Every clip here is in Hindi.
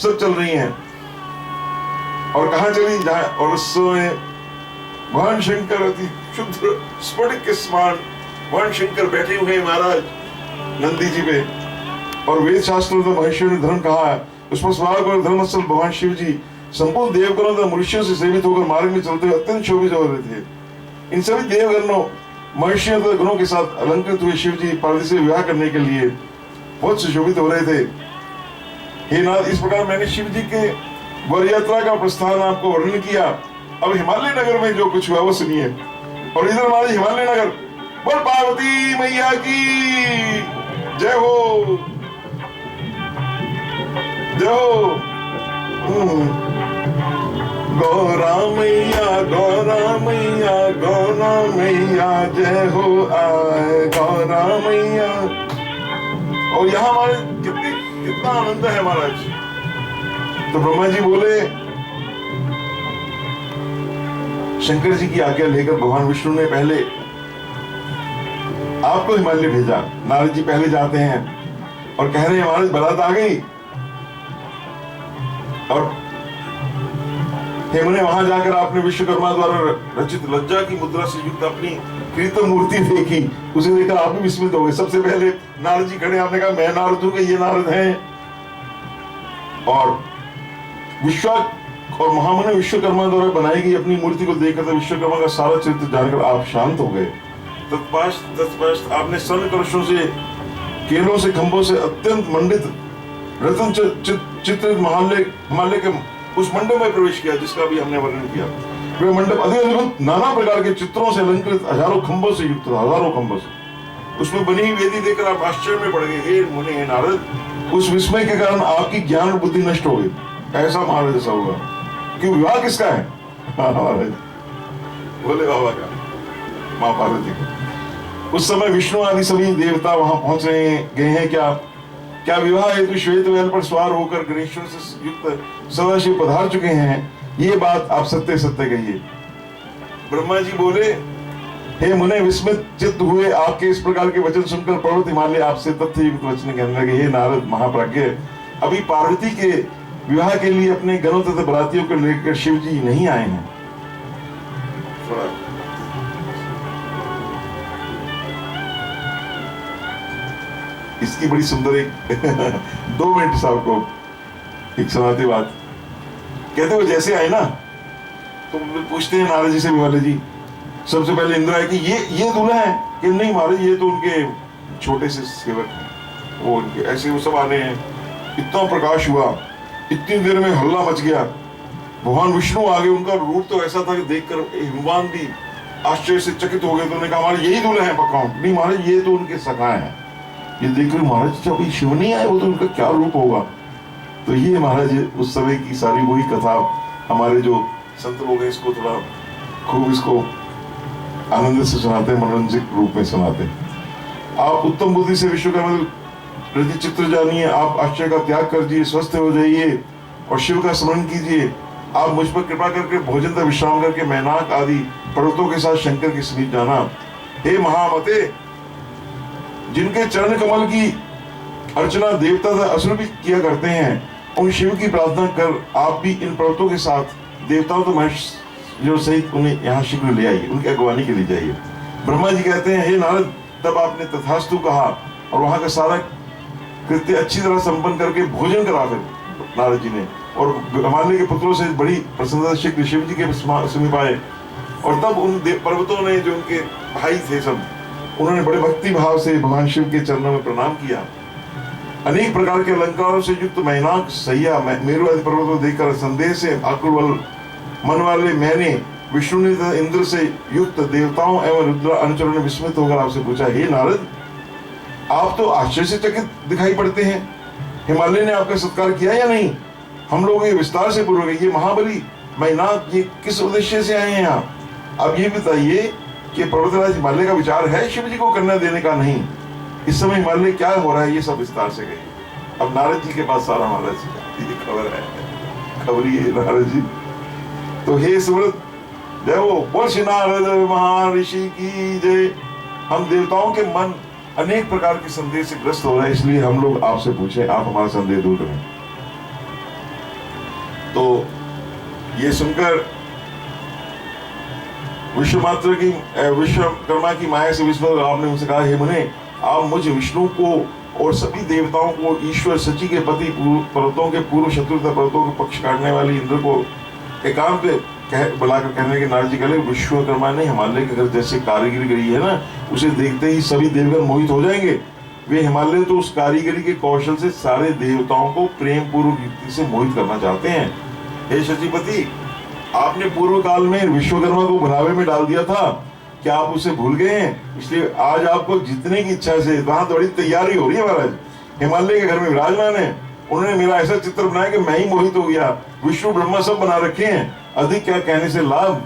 सब चल रही हैं। और कहाँ चली, जहाँ और उस समय भगवान शंकर अति शुद्ध स्फटिक के समान भगवान शंकर बैठे हुए हैं महाराज नंदी जी पे। और वेद शास्त्रों में महर्षियों ने धर्म कहा है, उस पर स्वागत और धर्मस्थल भगवान शिव जी संपूर्ण देवगणों तथा मनुष्यों से सेवित होकर मार्ग में चलते हुए अत्यंत शोभित हो रहे थे। इन सभी देवगणों मनुष्यों तथा गुणों के साथ अलंकृत हुए शिव जी पार्वती से विवाह करने के लिए बहुत सुशोभित हो रहे थे। हे नाथ, इस प्रकार मैंने शिव जी के वर यात्रा का प्रस्थान आपको वर्णन किया। अब हिमालय नगर में जो कुछ हुआ वो सुनिए। और इधर हमारे हिमालय नगर, बोल पार्वती मैया की जय हो, जय हो। गौरा मैया, गौरा मैया, गौरा मैया जय हो आए गौरा मैया। और यहाँ हमारे कितना आनंद है महाराज। तो ब्रह्मा जी बोले, शंकर जी की आज्ञा लेकर भगवान विष्णु ने पहले आपको हिमालय भेजा। नारद जी पहले जाते हैं और कह रहे हैं महाराज बारात आ गई। और हेमने वहां जाकर आपने विश्वकर्मा द्वारा रचित लज्जा की मुद्रा से युक्त अपनी कृत्रिम मूर्ति देखी। उसे देखकर आप भी विस्मित हो गए। सबसे पहले नारद जी खड़े, आपने कहा मैं नारद हूं कि ये नारद हैं। और और महामुनि विश्वकर्मा द्वारा बनाई गई अपनी मूर्ति को देखकर विश्वकर्मा का सारा चरित्र जानकर आप शांत हो गए। तत्पश्चात आपने स्वर्ण कलशों से, केलों से, खंभों से अत्यंत मंडित रत्न चित्रित हिमालय के उस मंडप में प्रवेश किया जिसका भी हमने वर्णन किया। वह मंडप अद्भुत नाना प्रकार के चित्रों से अलंकृत हजारों खंभों से युक्त था, हजारों खंभों से। उसमें बनी हुई वेदी देखकर आप आश्चर्य में पड़ गए। हे मुनि, हे नारद, उस विस्मय के कारण आपकी ज्ञान और बुद्धि नष्ट हो गई। ऐसा महाराज ऐसा होगा। क्यों, विवाह किसका है? महाराज बोले बाबा का, माँ पार्वती का। उस समय विष्णु आदि सभी देवता वहां पहुंच गए हैं। क्या विवाह हेतु श्वेत महल पर सवार होकर गणेश्वर से युक्त सदाशिव पधार चुके हैं? ये बात आप सत्य सत्य कहिए। ब्रह्मा जी बोले, हे मुने, विस्मित चित्त हुए आपके इस प्रकार के वचन सुनकर पर्वत हिमालय आपसे तथ्य युक्त वचन कहने लगे। हे नारद महाप्राज्ञ, अभी पार्वती के विवाह के लिए अपने गणों तथा बरातियों को लेकर शिव जी नहीं आए हैं। इसकी बड़ी सुंदर एक 2 मिनट साहब को एक सुनाती बात। कहते वो जैसे आए ना तो पूछते हैं नारद जी से, विवाले जी सबसे पहले इंद्र है कि ये दूल्हा है कि नहीं महाराज, ये तो उनके छोटे से सेवक हैं, वो उनके ऐसे वो सब आने हैं। इतना प्रकाश हुआ, इतनी देर में हल्ला मच गया। भगवान विष्णु आ गए। उनका रूप तो ऐसा था कि देखकर हनुमान भी आश्चर्य से चकित हो गए। तो उन्होंने कहा महाराज यही दूल्हे हैं पक्का? नहीं महाराज, ये तो उनके सखाए हैं। ये देखकर महाराज जब शिव नहीं आए वो तो उनका क्या रूप होगा। तो ये महाराज उस समय की सारी वही कथा हमारे जो संत लोग हैं इसको थोड़ा खूब इसको आनंद से सुनाते हैं, मनोरंजक रूप में सुनाते हैं। आप उत्तम बुद्धि से विश्वकर्मा रचित चित्र जानिए। आप आश्चर्य का त्याग कर दीजिए, स्वस्थ हो जाइए और शिव का स्मरण कीजिए। आप मुझ पर कृपा करके भोजन का विश्राम करके मैनाक आदि पर्वतों के साथ शंकर के समीप जाना। हे महामते, जिनके चरण कमल की अर्चना देवता तथा असुर भी किया करते हैं, उन शिव की प्रार्थना कर आप भी इन पर्वतों के साथ देवताओं तो महर्षियों सहित उन्हें यहाँ शीघ्र ले आइए, उनकी अगवानी के लिए जाइए। ब्रह्मा जी कहते हैं, हे नारद, तब आपने तथास्तु कहा और वहां का सारा कृत्य अच्छी तरह संपन्न करके भोजन करा फिर नारद जी ने। और हिमालय के पुत्रों से बड़ी प्रसन्नता शीघ्र शिव जी के समीप आए। और तब उन पर्वतों ने, जो उनके भाई थे सब, उन्होंने बड़े भक्ति भाव से भगवान शिव के चरणों में प्रणाम किया। अनेक प्रकार के अलंकारों से युक्त मैनाक सैया मेरु आदि पर्वतों को देखकर संदेह से आकुल मन वाले मैंने विष्णु ने इंद्र से युक्त देवताओं एवं रुद्र अनुचरों ने विस्मित होकर आपसे पूछा, हे नारद, आप तो आश्चर्य से चकित दिखाई पड़ते हैं। हिमालय ने आपका सत्कार किया या नहीं? हम लोग ये विस्तार से पूर्वक, ये महाबली मैनाक ये किस उद्देश्य से आए हैं यहाँ? अब ये बताइए कि पर्वतराज हिमालय का विचार है शिव जी को करने देने का? नहीं। इस समय हिमालय क्या हो रहा है ये सब विस्तार से कहिए। अब नारद जी के पास सारा महाराज ये खबर है, खबरी है नारद जी। तो हे सुव्रत, जय हो, बोल श्री नारद महर्षि की जय। हम देवताओं के मन अनेक प्रकार के संदेह से ग्रस्त हो रहे हैं, इसलिए हम लोग आपसे पूछे, आप हमारा संदेह दूर करें। तो ये सुनकर विश्वकर्मा की माया से विष्णु आपने उनसे कहा, हे मुने, आप मुझ विष्णु को और सभी देवताओं को ईश्वर सची के पति पर्वतों के पूर्व शत्रु तथा पर्वतों के पक्ष काटने वाले इंद्र को एकांत बुलाकर कहने के नारद जी कहले, विश्वकर्मा ने हिमालय के घर जैसे कारीगरी करी है ना, उसे देखते ही सभी देवगण मोहित हो जाएंगे। वे हिमालय तो उस कारीगरी के कौशल से सारे देवताओं को प्रेम पूर्वक युक्ति से मोहित करना चाहते हैं। हे शचीपति, आपने पूर्व काल में विश्वकर्मा को भुलावे में डाल दिया था, क्या आप उसे भूल गए हैं? इसलिए आज आपको जीतने की इच्छा से वहां तो बड़ी तैयारी हो रही है महाराज। हिमालय के घर में विराजमान है, उन्होंने मेरा ऐसा चित्र बनाया कि मैं ही मोहित हो गया। विष्णु ब्रह्मा सब बना रखे हैं, अधिक क्या कहने से लाभ,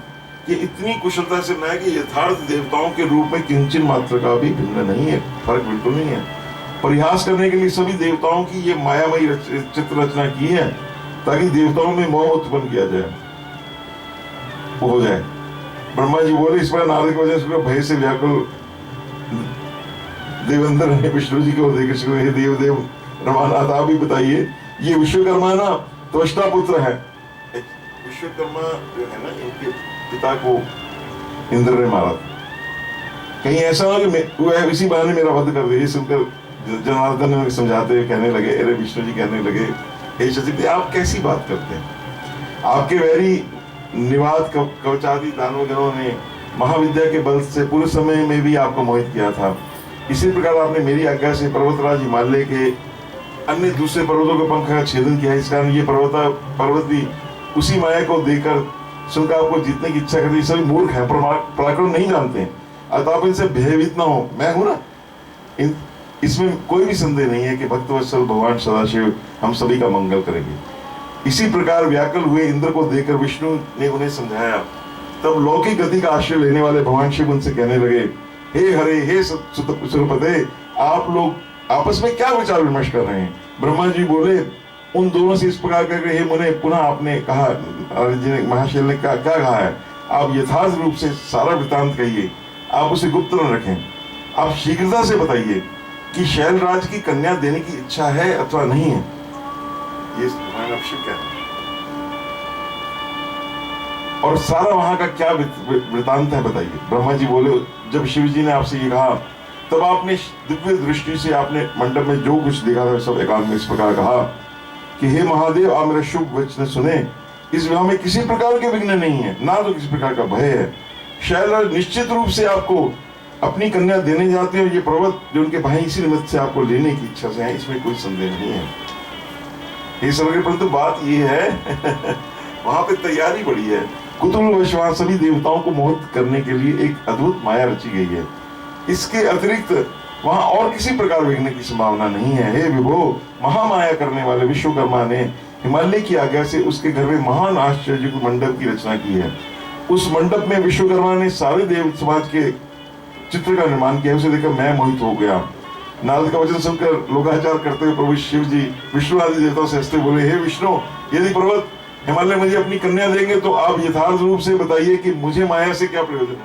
ये इतनी कुशलता से बनाया कि यथार्थ देवताओं के रूप में किंचन मात्र का भी भिन्न नहीं है, फर्क बिल्कुल नहीं है। परिहास करने के लिए सभी देवताओं की ये मायामयी चित्र रचना की है, ताकि देवताओं में मोह उत्पन्न किया जाए, वो हो जाए। ब्रह्मा जी बोले, इस पर नारद की वजह से भय से व्याकुल देवेंद्र ने विष्णु जी को देखकर, हे देवदेव रमानाथ, आप भी बताइए, ये विश्वकर्मा ना त्वष्टा पुत्र है। विश्वकर्मा जो है ना, इनके पिता को इंद्र ने मारा था। कहीं ऐसा ना कि वह इसी बहाने मेरा वध कर दे। ये सुनकर जनार्दन ने समझाते हुए कहने लगे, अरे विष्णु जी कहने लगे, हे शचीपति, आप कैसी बात करते हैं? आपके वैरी निवात कवचादि दानवगणों ने महाविद्या के बल से पूरे समय में भी आपको मोहित किया था। इसी प्रकार आपने मेरी आज्ञा से पर्वतराज हिमालय के अन्य दूसरे पर्वतों के पंख का छेदन किया। इस कारण ये पर्वत भी उसी माया को देकर सुनकर आपको जीतने की इच्छा करती। सभी मूर्ख हैं, पराक्रम नहीं जानते हैं, अतः आप इनसे भयभीत ना हो। मैं हूं ना, इसमें कोई भी संदेह नहीं है कि भक्तवत्सल भगवान सदाशिव हम सभी का मंगल करेंगे। इसी प्रकार व्याकुल हुए इंद्र को देखकर विष्णु ने उन्हें समझाया। तब लौकिक गति का आश्रय लेने वाले भगवान शिव उनसे कहने लगे, हे हरे, हे सुरपते, आप लोग आपस में क्या विचार विमर्श कर रहे हैं? ब्रह्मा जी बोले, उन दोनों से इस प्रकार करके, हे मुने, पुनः आपने कहा, महाशैल ने क्या कहा है, आप यथार्थ रूप से सारा वृतांत कहिए, आप उसे गुप्त न रखें। आप शीघ्रता से बताइए कि शैलराज की कन्या देने की इच्छा है अथवा नहीं है। ये भगवान शिव कहते हैं, और सारा वहां का क्या वृतांत है बताइए। ब्रह्मा जी बोले, जब शिव जी ने आपसे ये कहा, तब आपने दिव्य दृष्टि से आपने मंडप में जो कुछ देखा था सब एकांत में इस प्रकार कहा कि हे महादेव, आप मेरा शुभ वचन सुने। इस विवाह में किसी प्रकार के विघ्न नहीं है, ना तो किसी प्रकार का भय है। शैलराज निश्चित रूप से आपको अपनी कन्या देने जाते हैं, और ये पर्वत जो उनके भाई इसी निमित्त से आपको लेने की इच्छा से है, इसमें कोई संदेह नहीं है। ये समझ, परंतु बात ये है वहां पे तैयारी बड़ी है। कुतूहलवश वहां सभी देवताओं को मोहित करने के लिए एक अद्भुत माया रची गई है। इसके अतिरिक्त वहां और किसी प्रकार विघ्न की संभावना नहीं है। हे विभो, महामाया करने वाले विश्वकर्मा ने हिमालय की आज्ञा से उसके घर में महान आश्चर्य मंडप की रचना की है। उस मंडप में विश्वकर्मा ने सारे देव समाज के चित्र का निर्माण किया। उसे देखकर मैं मोहित हो गया। नारद का वचन सुनकर लोकाचार करते हुए प्रभु शिव जी विष्णु आदि देवताओं से हंसते बोले, हे विष्णु, यदि पर्वत हिमालय मुझे अपनी कन्या देंगे तो आप यथार्थ रूप से बताइए कि मुझे माया से क्या प्रयोजन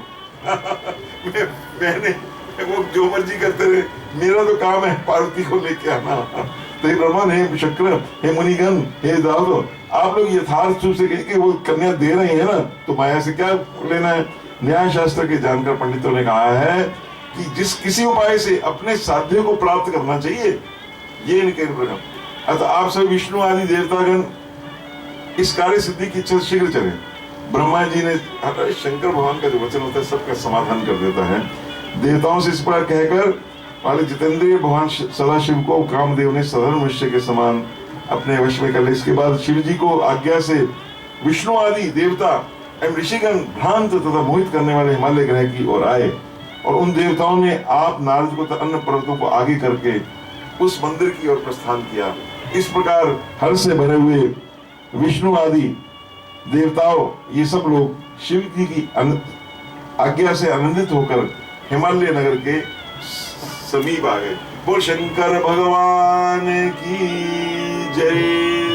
है। मैंने वो जो मर्जी करते रहे, मेरा तो काम है पार्वती को लेके आना। तो हे ब्रह्मन, हे शक्र, हे मुनिगण, हे दादो, आप लोग यथार्थ रूप से कह के वो कन्या दे रहे हैं ना, तो माया से क्या लेना है। न्याय शास्त्र के जानकर पंडितों ने कहा है कि जिस किसी उपाय से अपने साध्य को प्राप्त करना चाहिए, ये इनके प्रकार। अतः आप सब विष्णु आदि देवतागण इस कार्य सिद्धि की इच्छा शीघ्र चले। ब्रह्मा जी ने, शंकर भगवान का जो वचन होता है सबका समाधान कर देता है। देवताओं से इस प्रकार कहकर वाले जितेंद्रिय भगवान सदाशिव को कामदेव ने साधारण मनुष्य के समान अपने वश में कर लिया। इसके बाद शिव जी को आज्ञा से विष्णु आदि देवता एवं ऋषिगण भ्रांत तथा मोहित करने वाले हिमालय ग्रह की ओर आए, और उन देवताओं ने आप नारद को अन्य पर्वतों को आगे करके उस मंदिर की ओर प्रस्थान किया। इस प्रकार हर्ष से भरे हुए विष्णु आदि देवताओं, ये सब लोग शिव जी की आज्ञा से आनंदित होकर हिमालय नगर के समीप आ गए। बोल शंकर भगवान की जय।